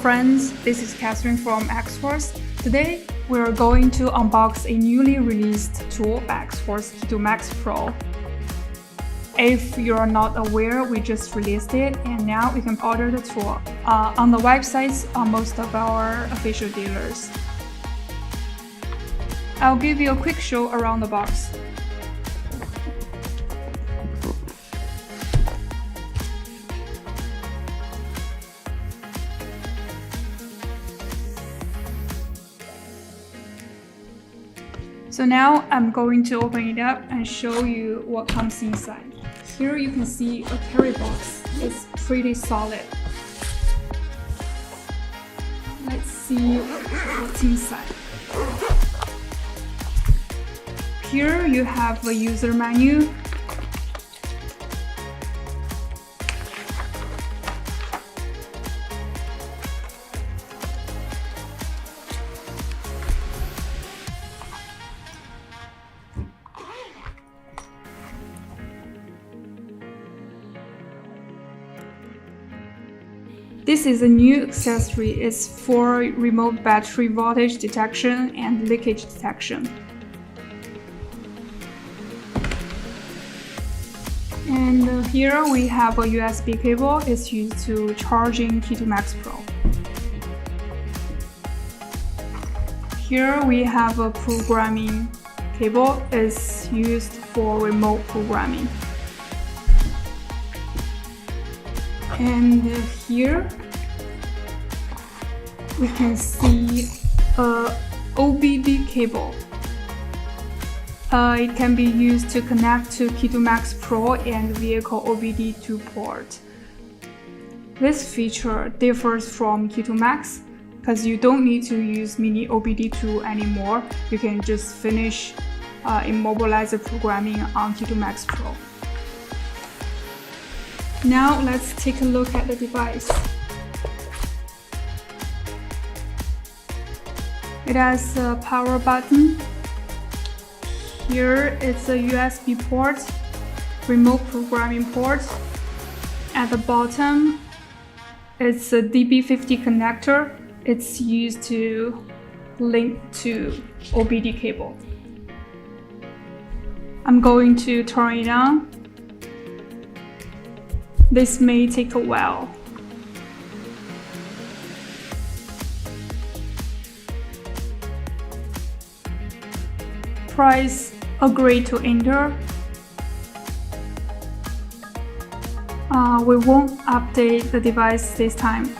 friends, this is Catherine from Xhorse. Today, we're going to unbox a newly released tool by Xhorse Key Tool Max Pro. If you're not aware, we just released it and now you can order the tool on the websites on most of our official dealers. I'll give you a quick show around the box. So now I'm going to open it up and show you what comes inside. Here you can see a carry box. It's pretty solid. Let's see what's inside. Here you have a user menu. This is a new accessory. It's for remote battery voltage detection and leakage detection. And here we have a USB cable. It's used to charging Key Tool Max Pro. Here we have a programming cable. It's used for remote programming. And here we can see a OBD cable. It can be used to connect to Key Tool Max Pro and vehicle OBD2 port. This feature differs from Key Tool Max because you don't need to use mini OBD2 anymore. You can just finish immobilizer programming on Key Tool Max Pro. Now let's take a look at the device. It has a power button. Here it's a USB port, remote programming port. At the bottom, it's a DB50 connector. It's used to link to OBD cable. I'm going to turn it on. This may take a while. Press agree to enter. We won't update the device this time.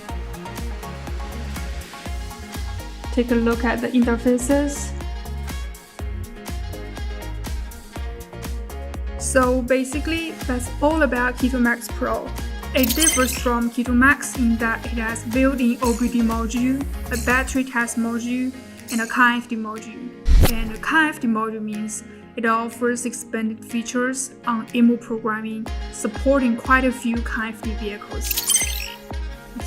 Take a look at the interfaces. So basically, that's all about Key Tool Max Pro. It differs from Key Tool Max in that it has built-in OBD module, a battery test module, and a CAN-FD module. And a CAN-FD module means it offers expanded features on IMMO programming, supporting quite a few CAN-FD vehicles.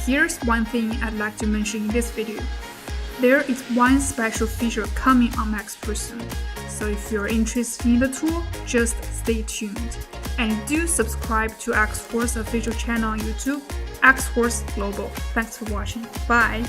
Here's one thing I'd like to mention in this video. There is one special feature coming on Max Pro soon. So if you're interested in the tool, just stay tuned. And do subscribe to Xhorse official channel on YouTube, Xhorse Global. Thanks for watching. Bye!